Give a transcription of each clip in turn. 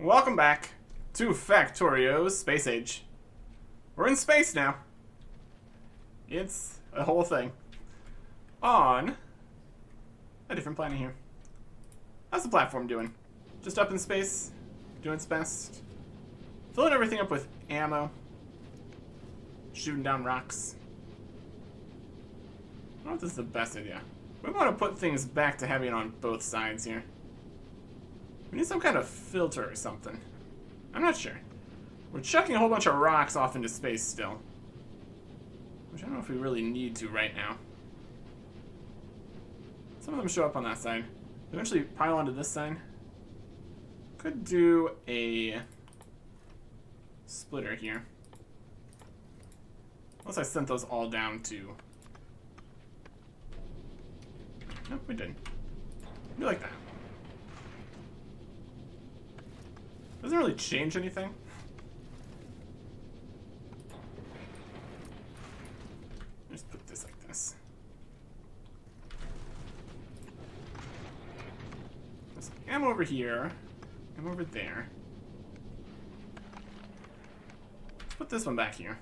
welcome back to Factorio's Space Age. We're in space now. It's a whole thing. On a different planet here. How's the platform doing? Just up in space, doing its best. Filling everything up with ammo. Shooting down rocks. I don't know if this is the best idea. We want to put things back to having on both sides here. We need some kind of filter or something. I'm not sure. We're chucking a whole bunch of rocks off into space still. Which I don't know if we really need to right now. Some of them show up on that side. Eventually pile onto this side. Could do a splitter here. Unless I sent those all down to... Nope, we didn't. We like that. Doesn't really change anything. Just put this like this. There's ammo over here. Ammo over there. Let's put this one back here.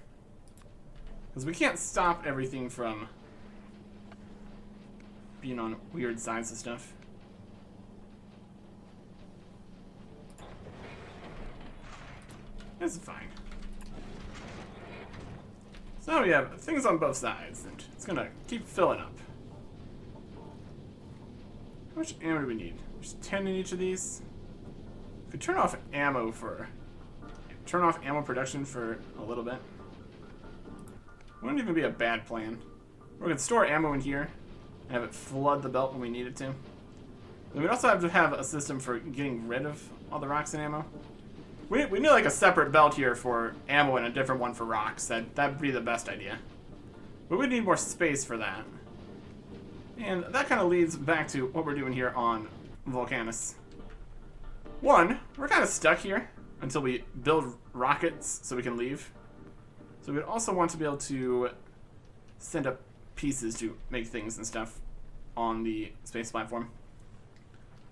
Because we can't stop everything from being on weird sides of stuff. It's fine. So now we have things on both sides, and it's gonna keep filling up. How much ammo do we need? There's 10 in each of these. Could turn off ammo production for a little bit. Wouldn't even be a bad plan. We could store ammo in here and have it flood the belt when we need it to. Then we'd also have to have a system for getting rid of all the rocks and ammo. We need like a separate belt here for ammo and a different one for rocks. That'd be the best idea. But we'd need more space for that. And that kind of leads back to what we're doing here on Vulcanus. One, we're kind of stuck here until we build rockets so we can leave. So we'd also want to be able to send up pieces to make things and stuff on the space platform.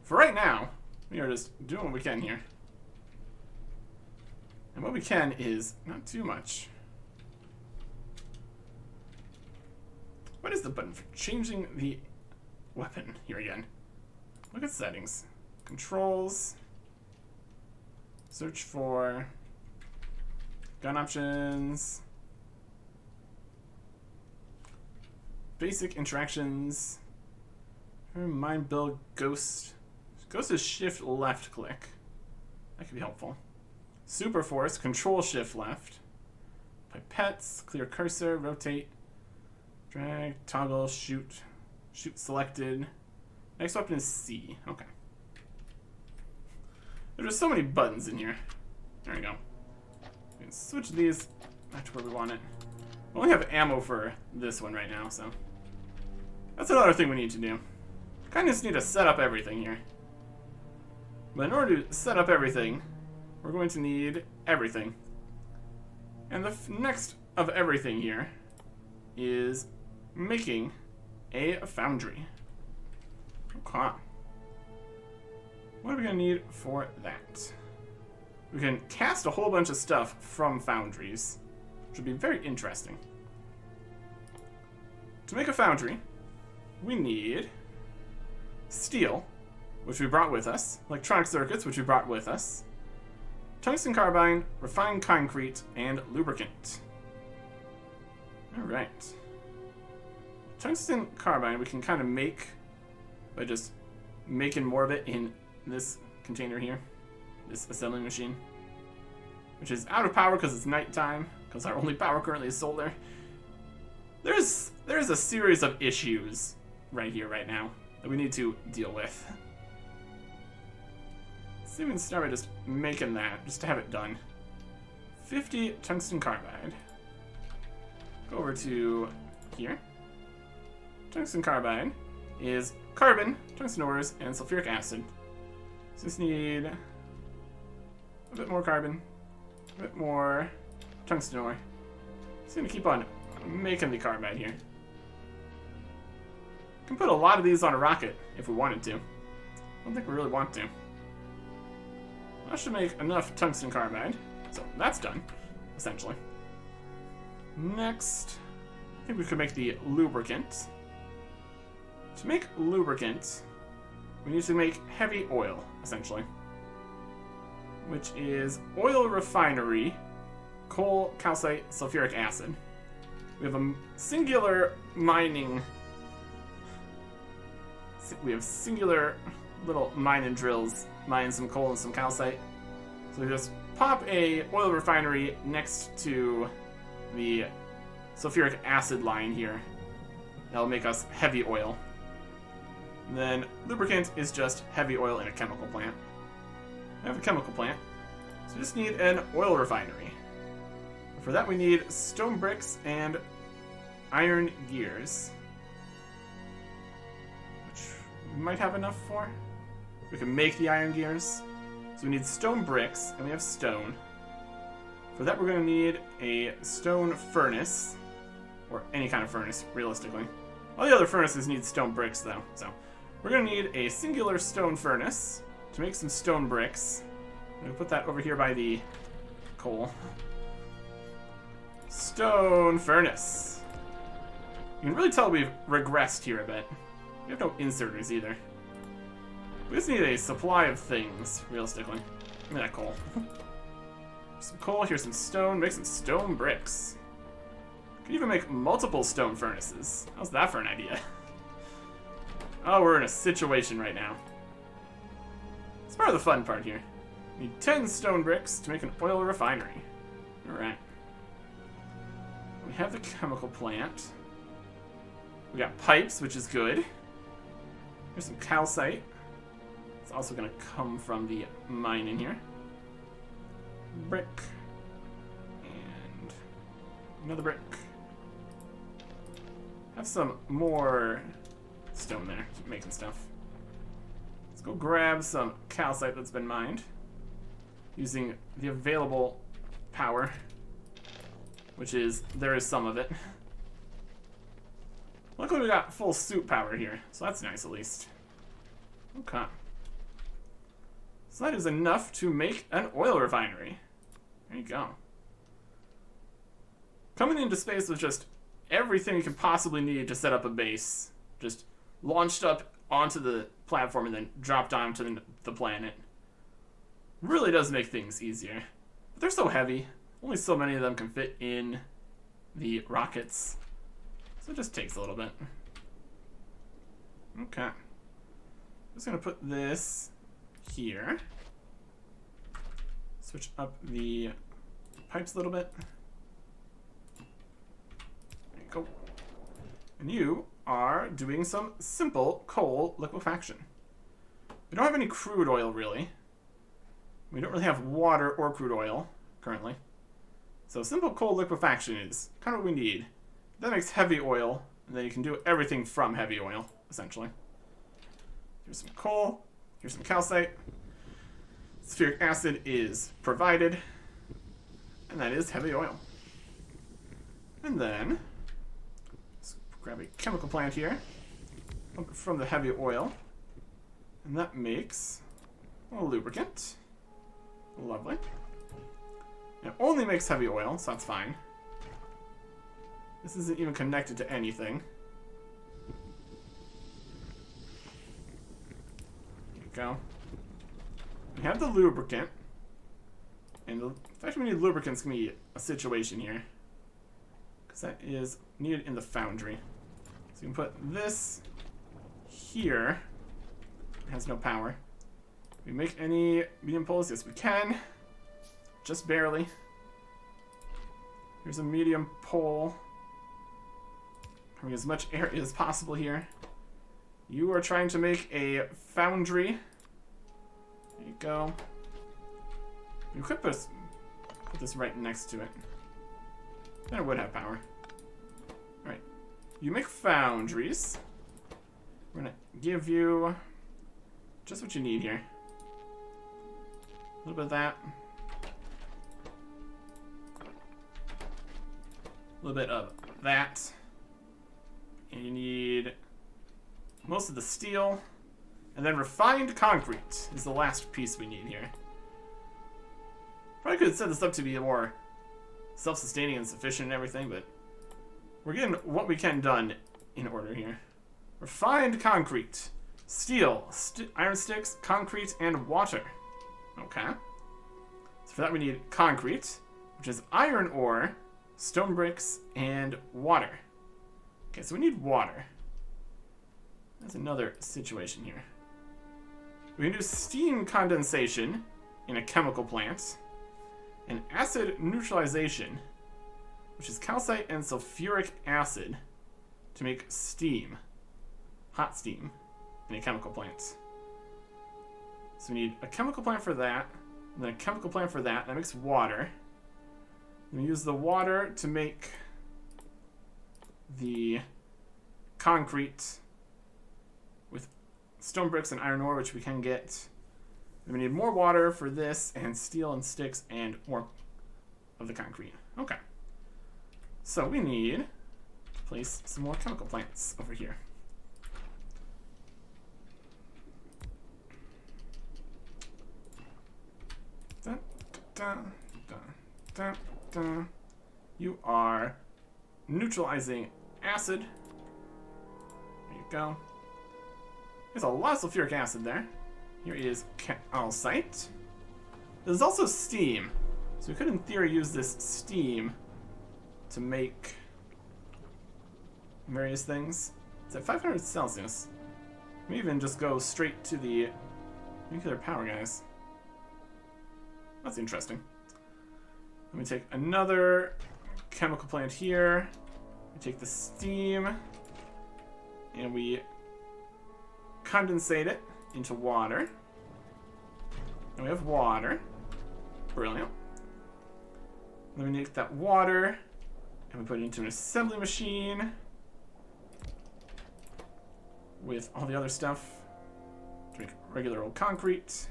For right now, we are just doing what we can here. And what we can is not too much. What is the button for changing the weapon here again? Look at settings. Controls. Search for gun options. Basic interactions. Mind build ghost. Ghost is shift left click. That could be helpful. Super force, control shift left. Pipettes, clear cursor, rotate, drag, toggle, shoot. Shoot selected. Next weapon is C. Okay. There's just so many buttons in here. There we go. We can switch these back to where we want it. We only have ammo for this one right now, so. That's another thing we need to do. Kind of just need to set up everything here. But in order to set up everything, we're going to need everything. And the next of everything here is making a foundry. Okay. What are we going to need for that? We can cast a whole bunch of stuff from foundries, which would be very interesting. To make a foundry, we need steel, which we brought with us, electronic circuits, which we brought with us, tungsten carbide, refined concrete, and lubricant. Alright. Tungsten carbide we can kind of make by just making more of it in this container here. This assembling machine. Which is out of power because it's nighttime, because our only power currently is solar. There's a series of issues right here, right now, that we need to deal with. Let's see if we can start by just making that, just to have it done. 50 tungsten carbide. Go over to here. Tungsten carbide is carbon, tungsten ores, and sulfuric acid. So just need a bit more carbon, a bit more tungsten ore. Just gonna keep on making the carbide here. Can put a lot of these on a rocket if we wanted to. I don't think we really want to. That should make enough tungsten carbide. So that's done, essentially. Next, I think we could make the lubricant. To make lubricant, we need to make heavy oil, essentially. Which is oil refinery, coal, calcite, sulfuric acid. We have a singular mining... We have singular little mining drills, mine some coal and some calcite. So we just pop a oil refinery next to the sulfuric acid line here. That'll make us heavy oil. And then lubricant is just heavy oil in a chemical plant. I have a chemical plant, so we just need an oil refinery. For that we need stone bricks and iron gears, which we might have enough for. We can make the iron gears. So we need stone bricks, and we have stone. For that we're going to need a stone furnace, or any kind of furnace, realistically. All the other furnaces need stone bricks, though, so we're going to need a singular stone furnace to make some stone bricks. I'm going to put that over here by the coal. Stone furnace. You can really tell we've regressed here a bit. We have no inserters either. We just need a supply of things, realistically. Give me that coal. Some coal, here's some stone. Make some stone bricks. Could even make multiple stone furnaces. How's that for an idea? Oh, we're in a situation right now. It's part of the fun part here. We need 10 stone bricks to make an oil refinery. Alright. We have the chemical plant. We got pipes, which is good. Here's some calcite. It's also going to come from the mine in here. Brick. And another brick. Have some more stone there. Keep making stuff. Let's go grab some calcite that's been mined. Using the available power. Which is, there is some of it. Luckily we got full suit power here, so that's nice at least. Okay. So that is enough to make an oil refinery. There you go. Coming into space with just everything you could possibly need to set up a base. Just launched up onto the platform and then dropped onto the planet. Really does make things easier. But they're so heavy. Only so many of them can fit in the rockets. So it just takes a little bit. Okay. Just gonna put this here. Switch up the pipes a little bit. There you go. And you are doing some simple coal liquefaction. We don't have any crude oil, really. We don't really have water or crude oil, currently. So simple coal liquefaction is kind of what we need. That makes heavy oil, and then you can do everything from heavy oil, essentially. Here's some coal. Here's some calcite. Sulfuric acid is provided, and that is heavy oil. And then, let's grab a chemical plant here from the heavy oil, and that makes a lubricant. Lovely. It only makes heavy oil, so that's fine. This isn't even connected to anything. There you go. We have the lubricant. And the fact we need lubricant's going to be a situation here. Because that is needed in the foundry. So you can put this here. It has no power. We make any medium poles? Yes, we can. Just barely. Here's a medium pole. Having as much area as possible here. You are trying to make a foundry. There you go. You could put this right next to it. Then it would have power. Alright. You make foundries. We're gonna give you just what you need here. A little bit of that. A little bit of that. And you need most of the steel. And then refined concrete is the last piece we need here. Probably could set this up to be more self-sustaining and sufficient and everything, but we're getting what we can done in order here. Refined concrete, steel, iron sticks, concrete, and water. Okay. So for that we need concrete, which is iron ore, stone bricks, and water. Okay, so we need water. That's another situation here. We can do steam condensation in a chemical plant, and acid neutralization, which is calcite and sulfuric acid, to make steam, hot steam, in a chemical plant. So we need a chemical plant for that, and then a chemical plant for that. That makes water. We use the water to make the concrete with stone bricks and iron ore, which we can get. Then we need more water for this, and steel and sticks, and more of the concrete. Okay. So we need to place some more chemical plants over here. Dun, dun, dun, dun, dun. You are neutralizing acid. There you go. There's a lot of sulfuric acid there. Here is calcite. There's also steam. So we could, in theory, use this steam to make various things. It's at 500 Celsius. We even just go straight to the nuclear power guys. That's interesting. Let me take another chemical plant here. We take the steam and we condensate it into water. And we have water. Brilliant. Then we take that water and we put it into an assembly machine with all the other stuff to make regular old concrete.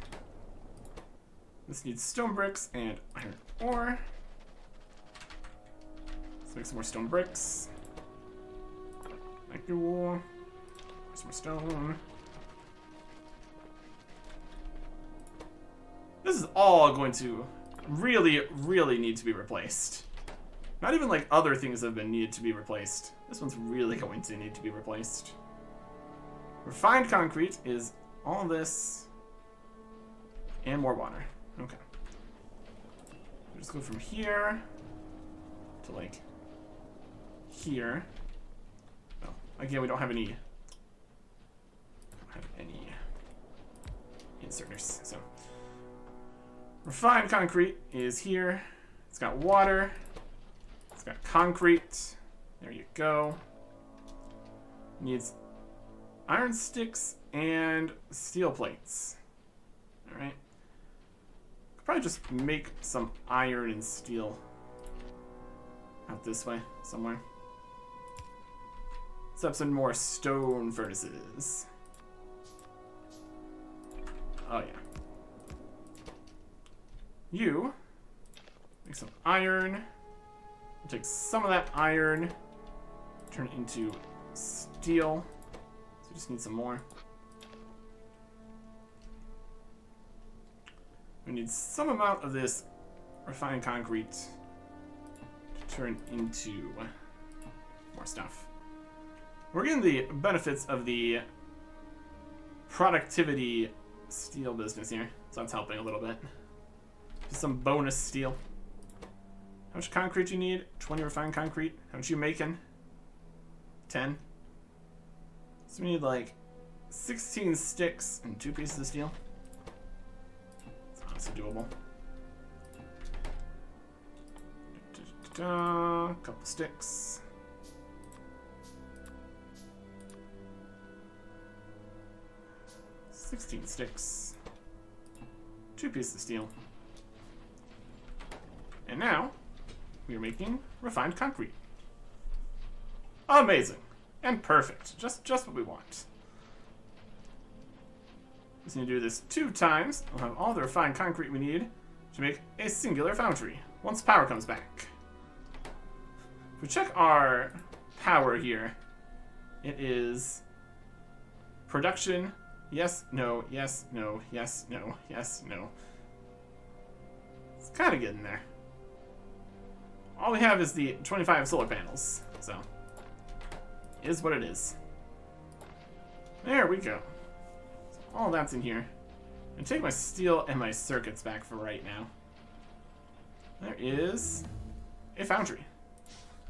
This needs stone bricks and iron ore. Let's make some more stone bricks. Thank you. Some more stone. This is all going to really, really need to be replaced. Not even like other things have been needed to be replaced. This one's really going to need to be replaced. Refined concrete is all this and more water. Okay. We'll just go from here to like here. Oh, again, we don't have any inserters, so. Refined concrete is here. It's got water. It's got concrete. There you go. Needs iron sticks and steel plates. Alright. Could probably just make some iron and steel out this way somewhere. Let's have some more stone furnaces. Oh yeah. You make some iron. We'll take some of that iron, turn it into steel. So we just need some more. We need some amount of this refined concrete to turn into more stuff. We're getting the benefits of the productivity steel business here, so that's helping a little bit. Just some bonus steel. How much concrete you need? 20 refined concrete. How much you making? 10. So we need like 16 sticks and 2 pieces of steel. It's honestly doable. Couple sticks. $16 sticks. 2 pieces of steel. And now, we are making refined concrete. Amazing. And perfect. Just what we want. Just need to do this 2 times. We'll have all the refined concrete we need to make a singular foundry once power comes back. If we check our power here, it is production, yes, no, yes, no, yes, no, yes, no. It's kind of getting there. All we have is the 25 solar panels, so is what it is. There we go. So all that's in here. And take my steel and my circuits back for right now. There is a foundry.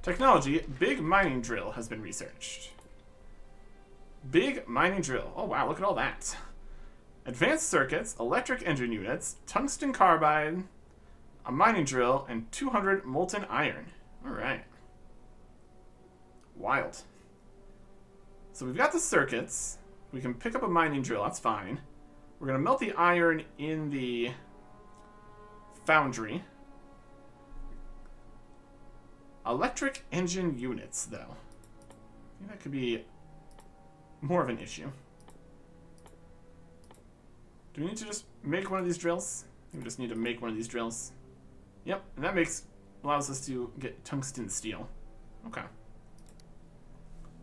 Technology, big mining drill has been researched. Big mining drill. Oh wow, look at all that. Advanced circuits, electric engine units, tungsten carbide, a mining drill, and 200 molten iron. Alright. Wild. So we've got the circuits. We can pick up a mining drill, that's fine. We're going to melt the iron in the foundry. Electric engine units, though. I think that could be more of an issue. Do we need to just make one of these drills? I think we just need to make one of these drills. Yep, and that allows us to get tungsten steel. Okay.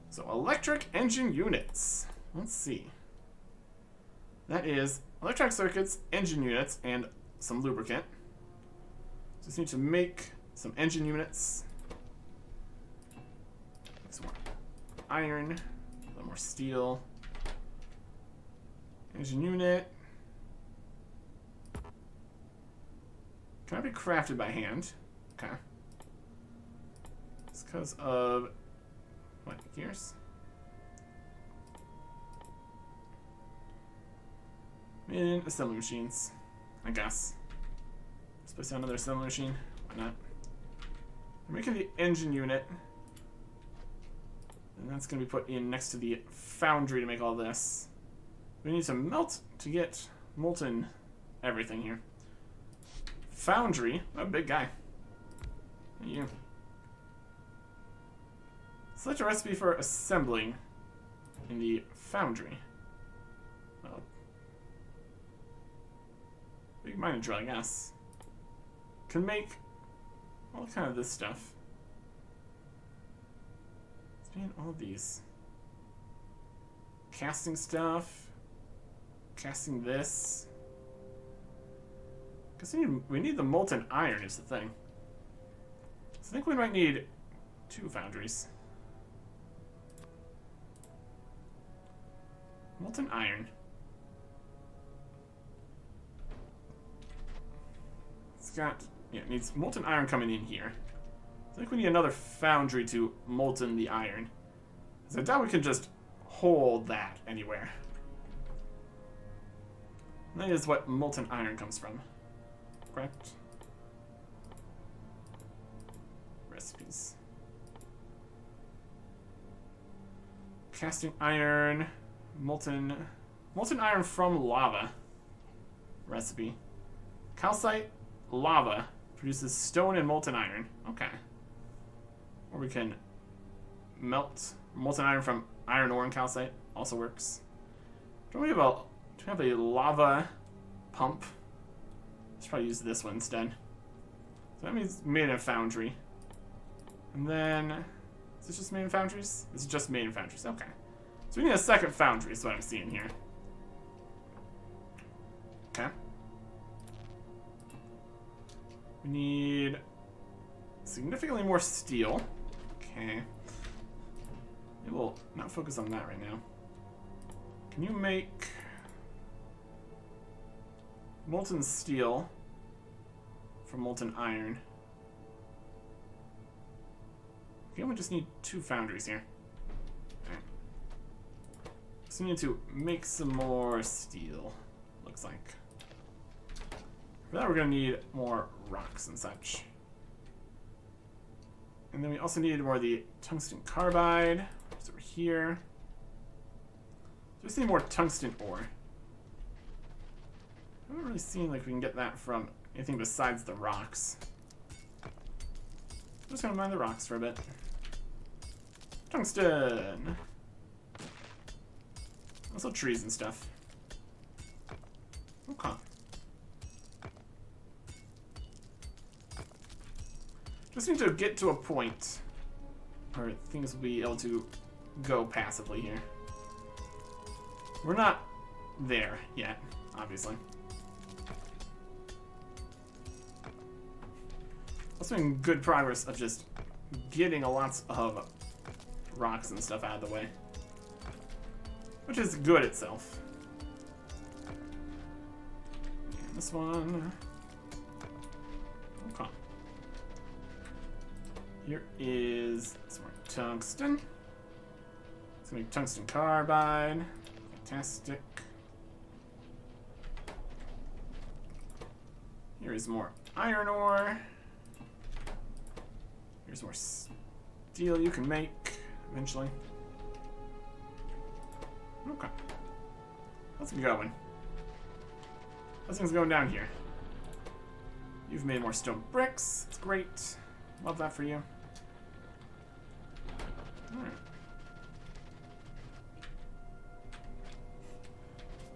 So electric engine units. Let's see. That is electronic circuits, engine units, and some lubricant. Just need to make some engine units. Some more iron, a little more steel. Engine unit. Can I be crafted by hand? Okay. It's because of what, gears? In assembly machines, I guess. Let's place down another assembly machine. Why not? We're making the engine unit. And that's going to be put in next to the foundry to make all this. We need to melt to get molten everything here. Foundry. Oh, big guy. You. Select a recipe for assembling in the foundry. Oh. Big mining drill, I guess. Can make all kind of this stuff. Let's do all of these. Casting stuff. Casting this. Because we need the molten iron is the thing. So I think we might need 2 foundries. Molten iron. It's got, yeah, it needs molten iron coming in here. I think we need another foundry to molten the iron. Because I doubt we can just hold that anywhere. And that is what molten iron comes from. Correct? Recipes. Casting iron. Molten iron from lava. Recipe. Calcite lava produces stone and molten iron. Okay. Or we can melt molten iron from iron ore and calcite. Also works. Do we have a lava pump? Let's probably use this one instead. So that means made in a foundry. And then, is this just made in foundries? This is just made in foundries. Okay. So we need a second foundry, is what I'm seeing here. Okay. We need significantly more steel. Okay. Maybe we'll not focus on that right now. Can you make molten steel from molten iron? Okay, we just need 2 foundries here. Okay. So we need to make some more steel, looks like. For that we're going to need more rocks and such. And then we also need more of the tungsten carbide. It's over here. So we just need more tungsten ore. I haven't really seen like we can get that from anything besides the rocks. I'm just gonna mine the rocks for a bit. Tungsten! Also trees and stuff. Okay. Just need to get to a point where things will be able to go passively here. We're not there yet, obviously. Also making good progress of just getting a lots of rocks and stuff out of the way. Which is good itself. And this one. Okay. Here is some more tungsten. Let's make tungsten carbide. Fantastic. Here is more iron ore. Here's more steel you can make eventually. Okay. Let's get going. How's things going down here? You've made more stone bricks. It's great. Love that for you. Alright.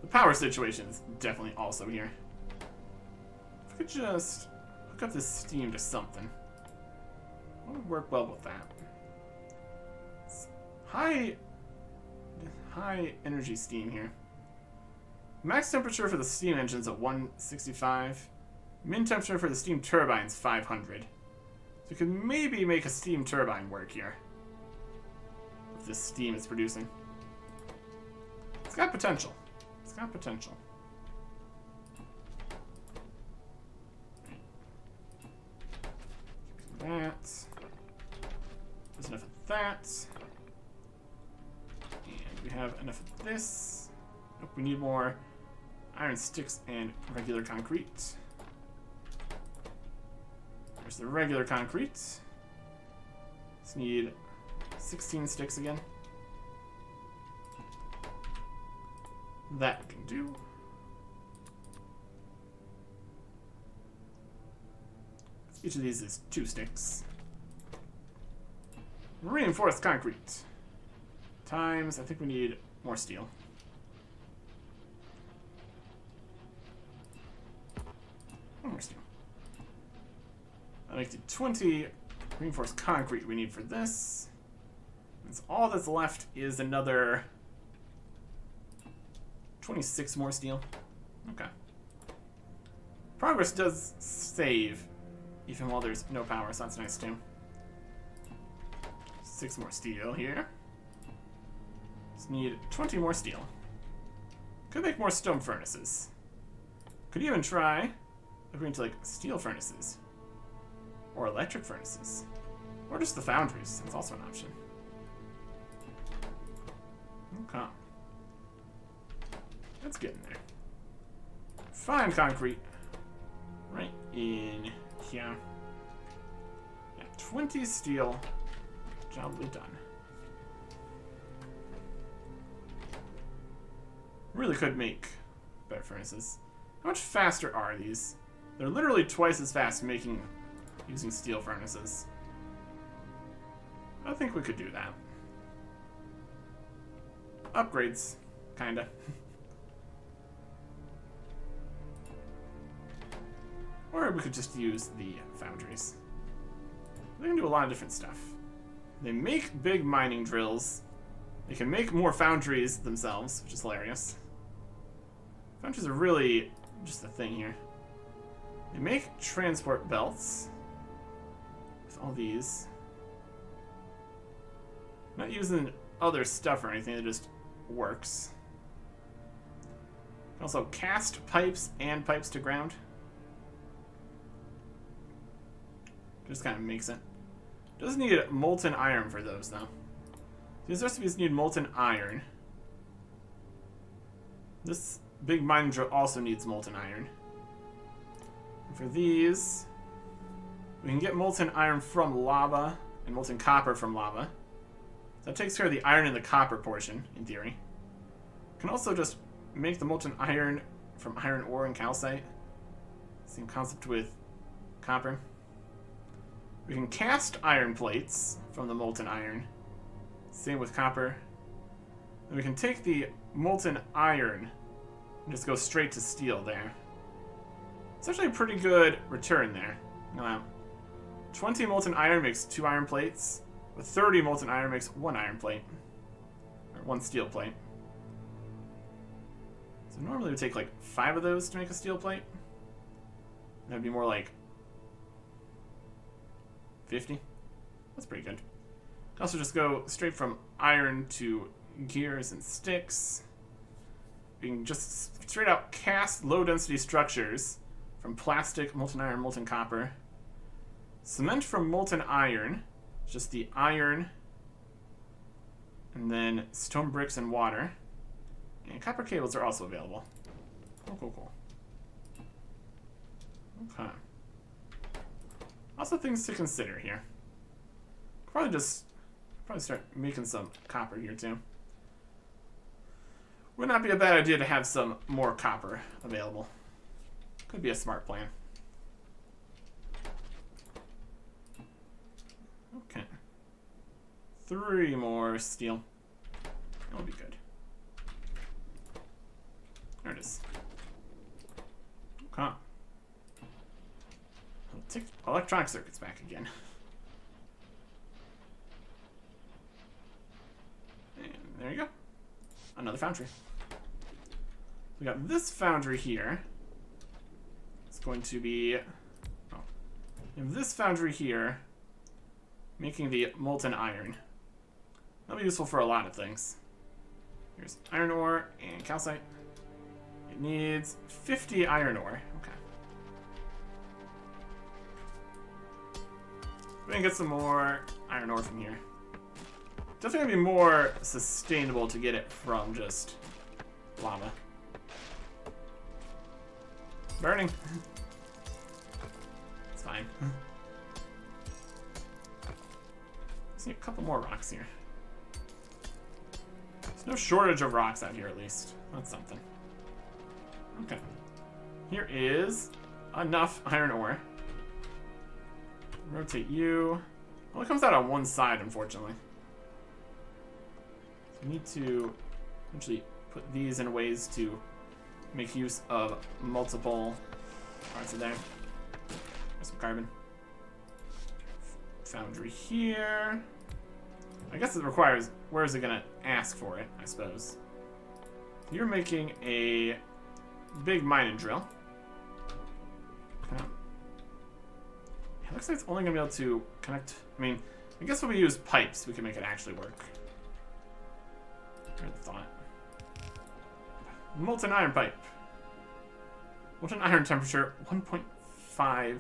The power situation is definitely also here. If we could just hook up this steam to something. What would work well with that? It's high energy steam here. Max temperature for the steam engines at 165. Min temperature for the steam turbines 500. So we could maybe make a steam turbine work here. If this steam is producing. It's got potential. It's got potential. That. There's enough of that. And we have enough of this. Nope, we need more iron sticks and regular concrete. There's the regular concrete. Let's need 16 sticks again. That we can do. Each of these is 2 sticks. Reinforced concrete. Times, I think we need more steel. One more steel. That makes it 20 reinforced concrete we need for this. And so all that's left is another 26 more steel. Okay. Progress does save, even while there's no power, so that's nice too. 6 more steel here. Just need 20 more steel. Could make more stone furnaces. Could even try looking into like steel furnaces. Or electric furnaces. Or just the foundries. That's also an option. Okay. Let's get in there. Fine concrete. Right in here. Yeah, 20 steel. Jobly done. Really could make better furnaces. How much faster are these? They're literally twice as fast using steel furnaces. I think we could do that. Upgrades, kinda. Or we could just use the foundries. They can do a lot of different stuff. They make big mining drills. They can make more foundries themselves, which is hilarious. Foundries are really just a thing here. They make transport belts. With all these. Not using other stuff or anything, it just works. Also cast pipes and pipes to ground. Just kind of makes it. Doesn't need molten iron for those though. These recipes need molten iron. This big mining drill also needs molten iron. And for these, we can get molten iron from lava and molten copper from lava. So that takes care of the iron and the copper portion, in theory. Can also just make the molten iron from iron ore and calcite. Same concept with copper. We can cast iron plates from the molten iron. Same with copper. And we can take the molten iron and just go straight to steel there. It's actually a pretty good return there. Wow. 20 molten iron makes 2 iron plates. With 30 molten iron makes 1 iron plate. Or 1 steel plate. So normally it would take like 5 of those to make a steel plate. That'd be more like 50. That's pretty good. Also just go straight from iron to gears and sticks. We can just straight out cast low density structures from plastic, molten iron, molten copper. Cement from molten iron, just the iron, and then stone bricks and water. And copper cables are also available. Cool. Okay. Also things to consider here. Probably start making some copper here too. Would not be a bad idea to have some more copper available. Could be a smart plan. Okay. 3 more steel. That would be good. There it is. Okay. I'll take electronic circuits back again. And there you go. Another foundry. We got this foundry here. It's going to be... Oh. We have this foundry here, making the molten iron. That'll be useful for a lot of things. Here's iron ore and calcite. It needs 50 iron ore. Okay. We can get some more iron ore from here. Definitely gonna be more sustainable to get it from just lava. Burning. It's fine. Just need a couple more rocks here. There's no shortage of rocks out here, at least. That's something. Okay. Here is enough iron ore. Rotate you. Well, it comes out on one side, unfortunately. So we need to actually put these in ways to make use of multiple parts of there. There's some carbon. Foundry here. I guess it requires, where is it gonna ask for it, I suppose. You're making a big mining drill. Okay. It looks like it's only gonna be able to connect, I mean, I guess if we use pipes, we can make it actually work. Weird thought. Molten iron pipe. Molten iron temperature, 1.5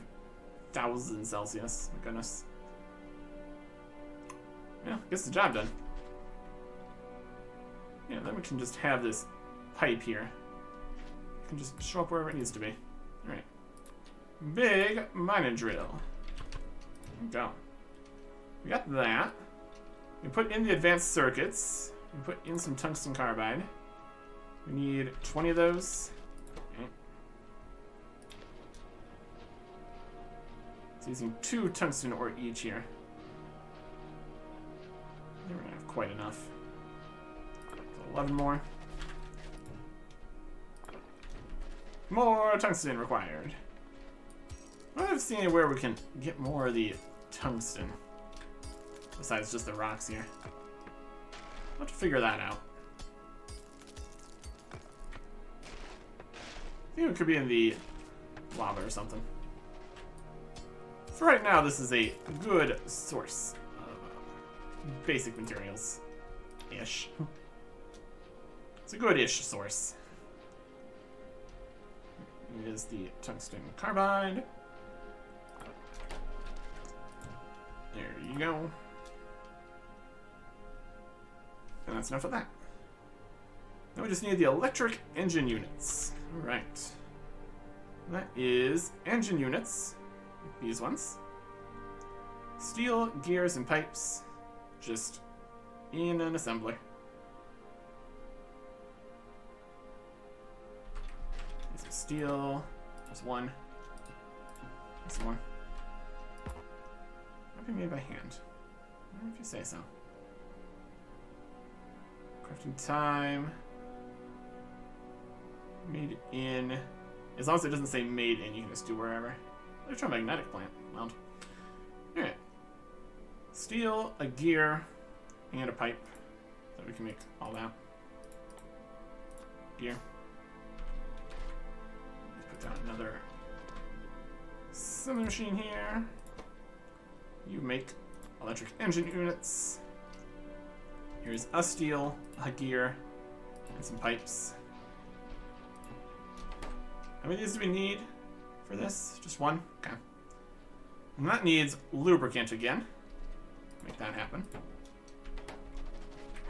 thousand Celsius. My goodness. Yeah, gets the job done. Yeah, then we can just have this pipe here. It can just show up wherever it needs to be. Alright. Big mining drill. There we go. We got that. We put in the advanced circuits. We put in some tungsten carbide. We need 20 of those. Okay. It's using 2 tungsten ore each here. We're gonna have quite enough. So 11 more. More tungsten required. I don't have seen anywhere we can get more of the tungsten. Besides just the rocks here. I'll have to figure that out. I think it could be in the lava or something. For right now, this is a good source of basic materials-ish. It's a good-ish source. It is the tungsten carbide. There you go. And that's enough of that. Now we just need the electric engine units. Alright. That is engine units. These ones. Steel, gears, and pipes. Just in an assembler. Some steel. There's one. There's more. Might be made by hand. I don't know if you say so. Crafting time. Made in. As long as it doesn't say made in, you can just do wherever. Electromagnetic plant. Well. Alright. Steel, a gear, and a pipe. So we can make all that. Gear. Let's put down another sewing machine here. You make electric engine units. Here's a steel, a gear, and some pipes. How many of these do we need for this? Just one? Okay. And that needs lubricant again. Make that happen.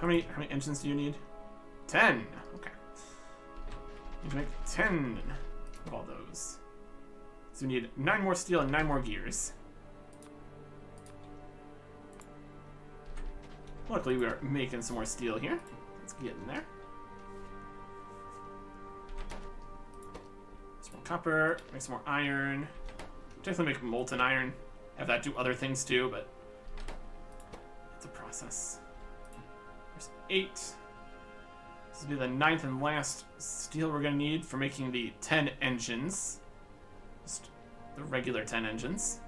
How many engines do you need? 10. Okay. Need to make 10 of all those. So we need 9 more steel and 9 more gears. Luckily, we are making some more steel here. Let's get in there. Some more copper, make some more iron. Definitely make molten iron. Have that do other things too, but it's a process. There's 8. This will be the 9th and last steel we're going to need for making the 10 engines. Just the regular 10 engines.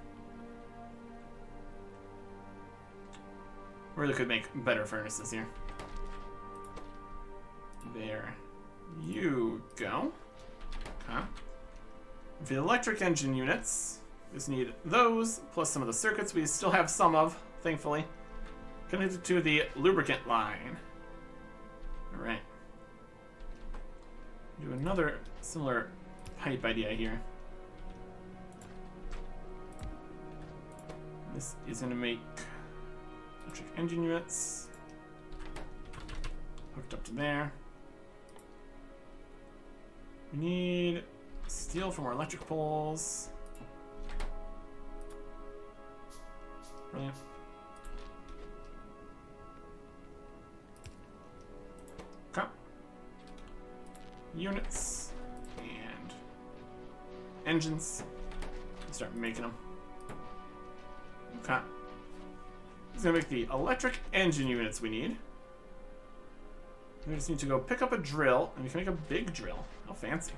Really could make better furnaces here. There you go. Okay. The electric engine units, we just need those, plus some of the circuits we still have some of, thankfully, connected to the lubricant line. Alright. Do another similar pipe idea here. This is going to make electric engine units hooked up to there. We need steel for more electric poles. Brilliant. Okay. Units and engines. Start making them. Okay. This is gonna make the electric engine units we need. We just need to go pick up a drill, and we can make a big drill. How fancy.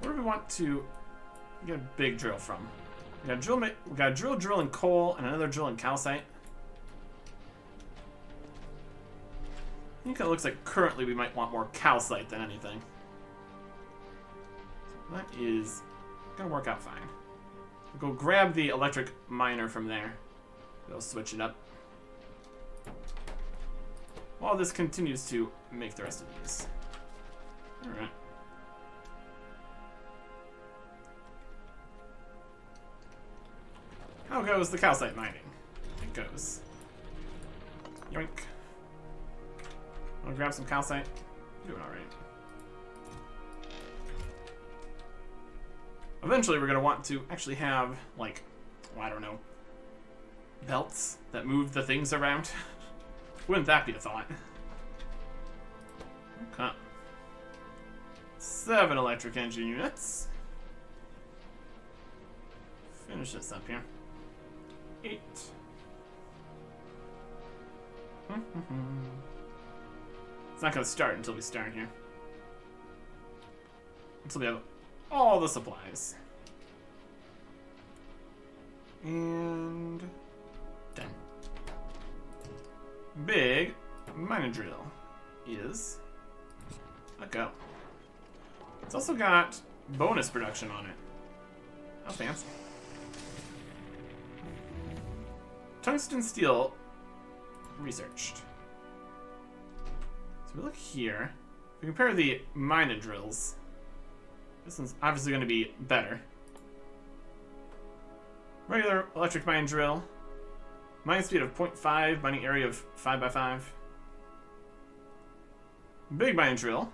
Where do we want to get a big drill from? We got a drill in coal, and another drill in calcite. I think it looks like currently we might want more calcite than anything. So that is gonna work out fine. We'll go grab the electric miner from there. We'll switch it up. While this continues to make the rest of these. Alright. How goes the calcite mining? It goes. Yoink. Wanna grab some calcite? Doing alright. Eventually we're gonna want to actually have, like, well, I don't know, belts that move the things around. Wouldn't that be a thought? Okay. 7 electric engine units. Finish this up here. 8. It's not gonna start until we start here. Until we have all the supplies. And 10. Big mining drill is a go. It's also got bonus production on it. How fancy. Tungsten steel researched. So we look here. If we compare the mining drills, this one's obviously going to be better. Regular electric mine drill. Mining speed of 0.5, mining area of 5x5. Big mining drill.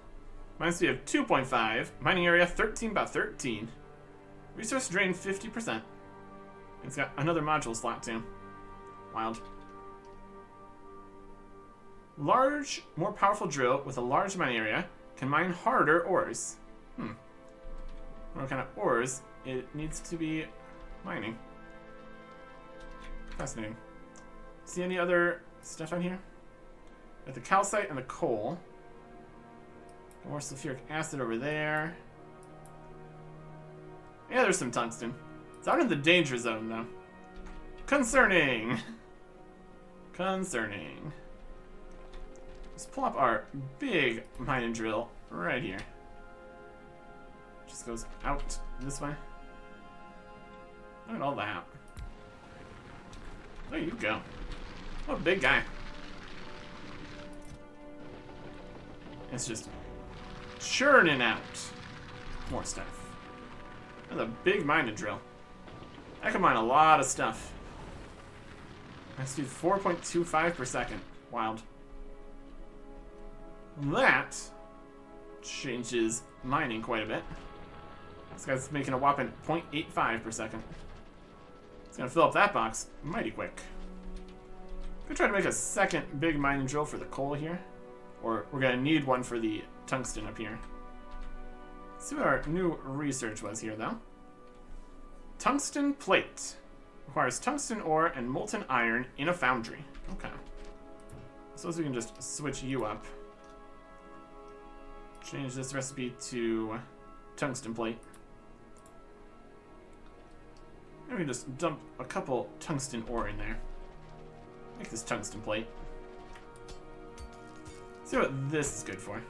Mining speed of 2.5, mining area 13x13. Resource drain 50%. It's got another module slot too. Wild. Large, more powerful drill with a large mining area can mine harder ores. What kind of ores it needs to be mining. Fascinating. See any other stuff on here? Got the calcite and the coal. More sulfuric acid over there. Yeah, there's some tungsten. It's out in the danger zone, though. Concerning. Concerning. Let's pull up our big mining drill right here. Just goes out this way. Look at all that. There you go. What a big guy. It's just churning out more stuff. That's a big mining drill. I can mine a lot of stuff. Let's do 4.25 per second. Wild. That changes mining quite a bit. This guy's making a whopping 0.85 per second. It's gonna fill up that box mighty quick. Gonna try to make a second big mining drill for the coal here. Or we're gonna need one for the tungsten up here. Let's see what our new research was here though. Tungsten plate. Requires tungsten ore and molten iron in a foundry. Okay. Suppose we can just switch you up. Change this recipe to tungsten plate. And we can just dump a couple tungsten ore in there. Make this tungsten plate. See what this is good for.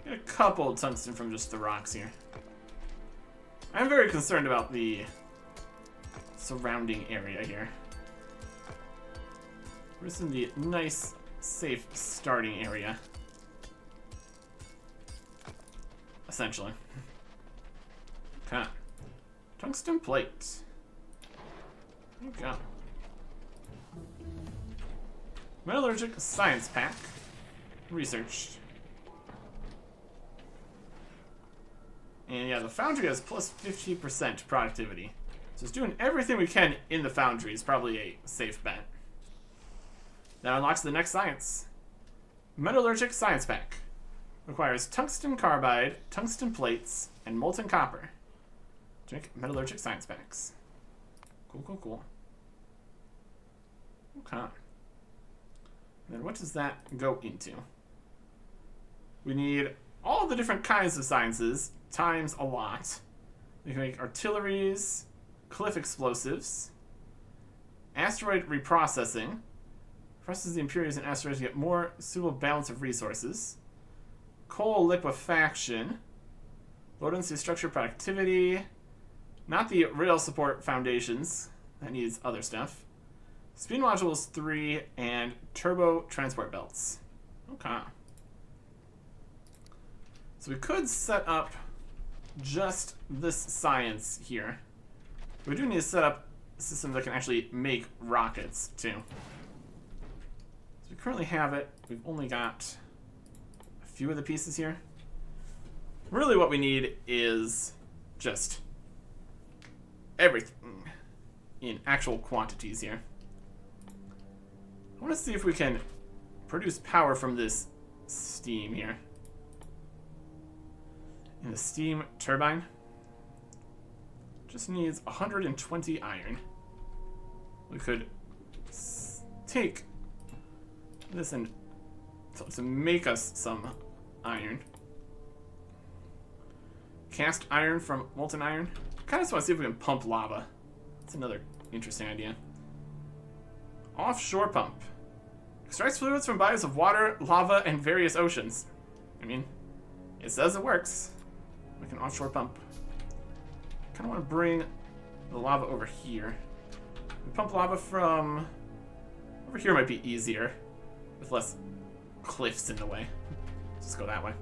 Get a couple tungsten from just the rocks here. I'm very concerned about the surrounding area here. We're just in the nice, safe starting area. Essentially. Okay. Tungsten plate. There you go. Metallurgic science pack. Researched. And yeah, the foundry has plus 50% productivity. So just doing everything we can in the foundry is probably a safe bet. That unlocks the next science. Metallurgic science pack. Requires tungsten carbide, tungsten plates, and molten copper. Drink metallurgic science packs. Cool, cool, cool. Okay. Then what does that go into? We need all the different kinds of sciences times a lot. We can make artilleries, cliff explosives, asteroid reprocessing, processes the impurities in asteroids to get more suitable balance of resources, coal liquefaction, low density structure productivity, not the rail support foundations, that needs other stuff, speed modules 3, and turbo transport belts. Okay. So we could set up just this science here. We do need to set up a system that can actually make rockets too. So we currently have it. We've only got a few of the pieces here. Really what we need is just everything in actual quantities here. I want to see if we can produce power from this steam here. In the steam turbine. Just needs 120 iron. We could take this and to make us some iron. Cast iron from molten iron. Kind of just want to see if we can pump lava. That's another interesting idea. Offshore pump. Extracts fluids from bodies of water, lava, and various oceans. I mean, it says it works. Like an offshore pump. Kind of want to bring the lava over here. We pump lava from over here might be easier with less cliffs in the way. Let's just go that way.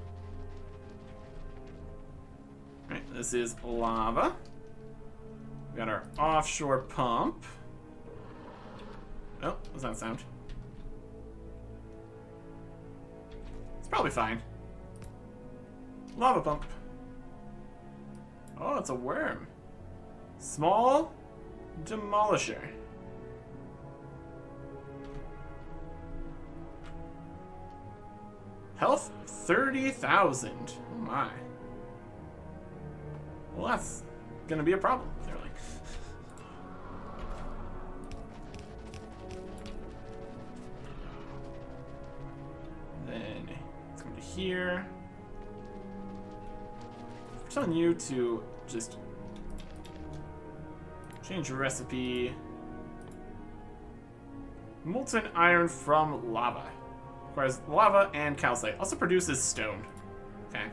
Alright, this is lava. We got our offshore pump. Oh, what was that sound? It's probably fine. Lava pump. Oh, it's a worm. Small demolisher. Health 30,000. Oh my. Well, that's gonna be a problem, clearly. Then let's go to here. I'm telling you to just change your recipe. Molten iron from lava. Requires lava and calcite. Also produces stone. Okay.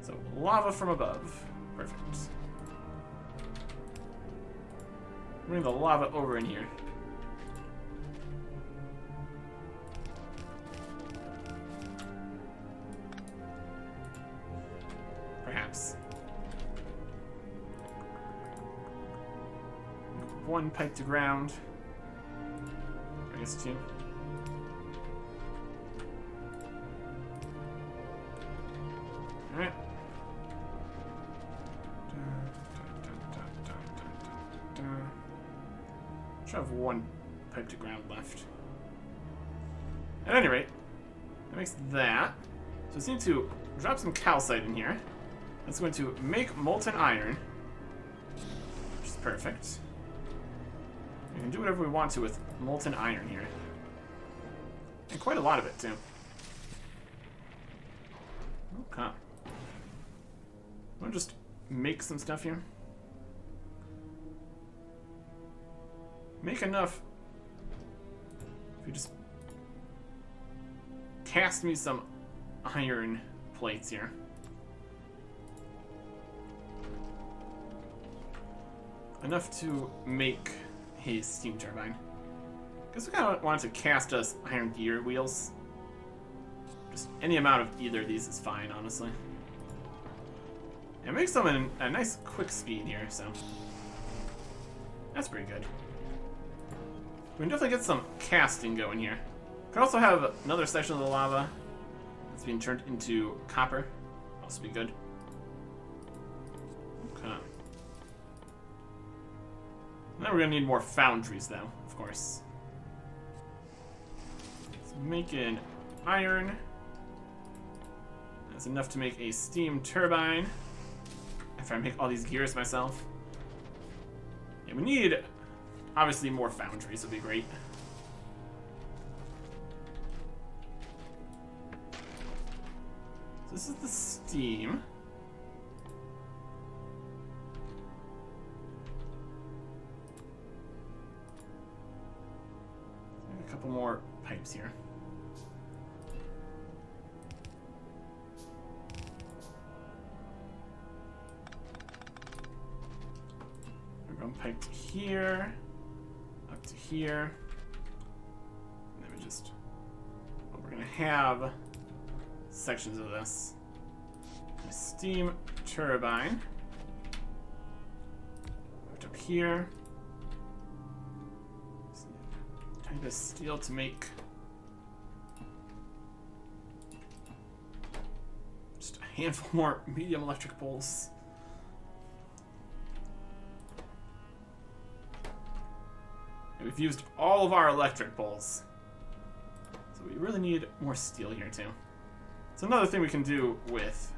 So lava from above. Perfect. Bring the lava over in here. Perhaps. One pipe to ground. I guess two. Alright. Should have one pipe to ground left. At any rate, that makes that. So we need to drop some calcite in here. That's going to make molten iron, which is perfect. We can do whatever we want to with molten iron here. And quite a lot of it, too. Okay. Want to just make some stuff here? Make enough. If you just cast me some iron plates here. Enough to make a steam turbine. Guess we kind of wanted to cast us iron gear wheels. Just any amount of either of these is fine, honestly. It makes them in a nice quick speed here, so that's pretty good. We can definitely get some casting going here. Could also have another section of the lava that's being turned into copper. Also be good. Okay. Now we're gonna need more foundries, though, of course. So making iron. That's enough to make a steam turbine. After I make all these gears myself. Yeah, we need, obviously, more foundries would be great. So this is the steam. A couple more pipes here. We're going pipe to here, up to here. And then we just, well, we're gonna have sections of this. A steam turbine. Put up here. Type of steel to make just a handful more medium electric poles. And we've used all of our electric poles. So we really need more steel here too. It's another thing we can do with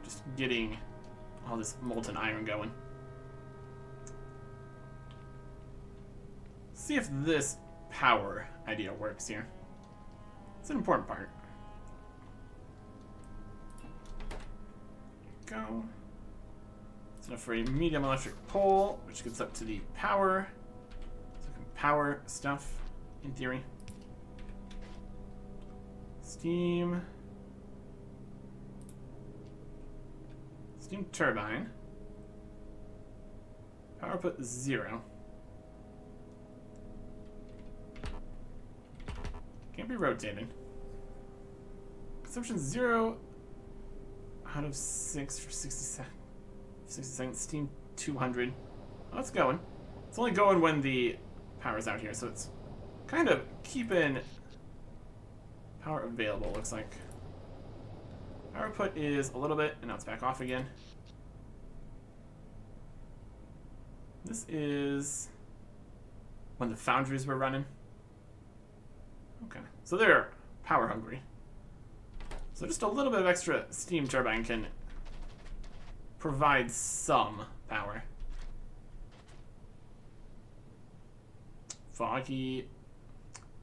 just getting all this molten iron going. See if this power idea works here. It's an important part. There we go. It's enough for a medium electric pole, which gets up to the power. So we can power stuff, in theory. Steam. Steam turbine. Power output 0. Can't be rotated. Consumption 0 out of 6 for 60 seconds. Steam 200. Oh, it's going. It's only going when the power's out here, so it's kind of keeping power available, looks like. Power output is a little bit, and now it's back off again. This is when the foundries were running. Okay, so they're power hungry. So just a little bit of extra steam turbine can provide some power. Foggy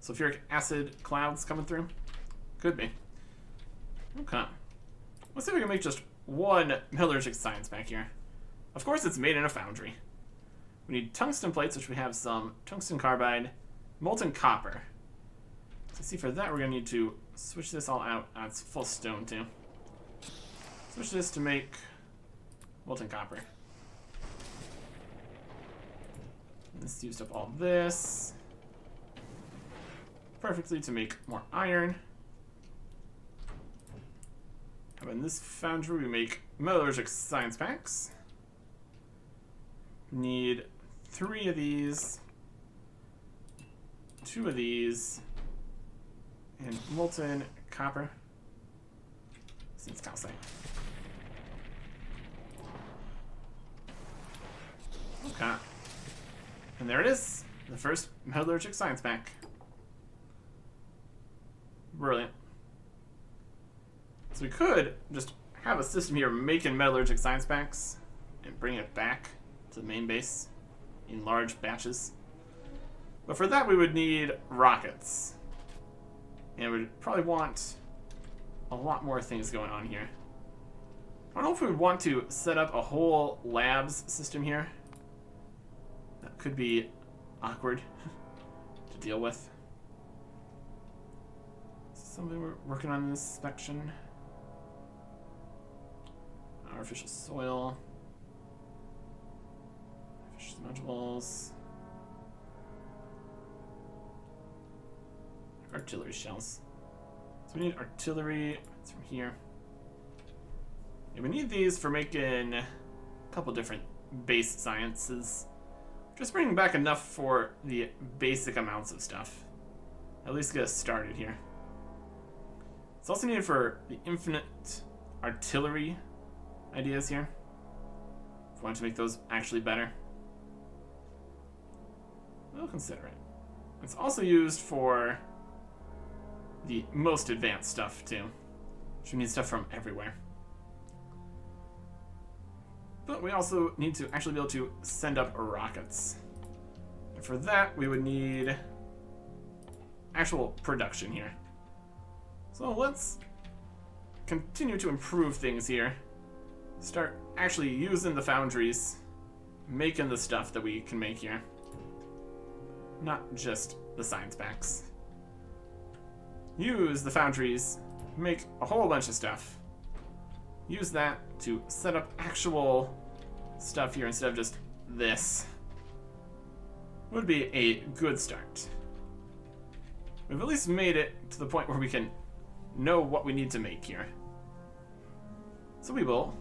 sulfuric acid clouds coming through? Could be. Okay. Let's see if we can make just one metallurgic science back here. Of course it's made in a foundry. We need tungsten plates, which we have some. Tungsten carbide. Molten copper. So see, for that we're going to need to switch this all out. It's full stone too. Switch this to make molten copper. This used up all this perfectly to make more iron. And in this foundry we make metallurgic science packs. Need 3 of these, 2 of these, and molten copper. Since calcite. Okay. And there it is. The first metallurgic science pack. Brilliant. So we could just have a system here making metallurgic science packs and bring it back to the main base in large batches. But for that we would need rockets. And we'd probably want a lot more things going on here. I don't know if we would want to set up a whole labs system here. That could be awkward to deal with. Something we're working on in this section. Artificial soil. Artificial modules. Artillery shells. So we need artillery. It's from here. Yeah, we need these for making a couple different base sciences. Just bringing back enough for the basic amounts of stuff. At least get us started here. It's also needed for the infinite artillery ideas here. If we want to make those actually better, we'll consider it. It's also used for the most advanced stuff too, which we need stuff from everywhere. But we also need to actually be able to send up rockets. And for that, we would need actual production here. So let's continue to improve things here. Start actually using the foundries, making the stuff that we can make here. Not just the science packs. Use the foundries, make a whole bunch of stuff. Use that to set up actual stuff here instead of just this. Would be a good start. We've at least made it to the point where we can know what we need to make here. So we will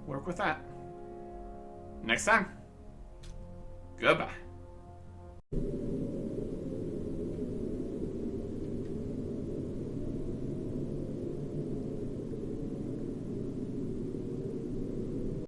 work with that. Next time. Goodbye.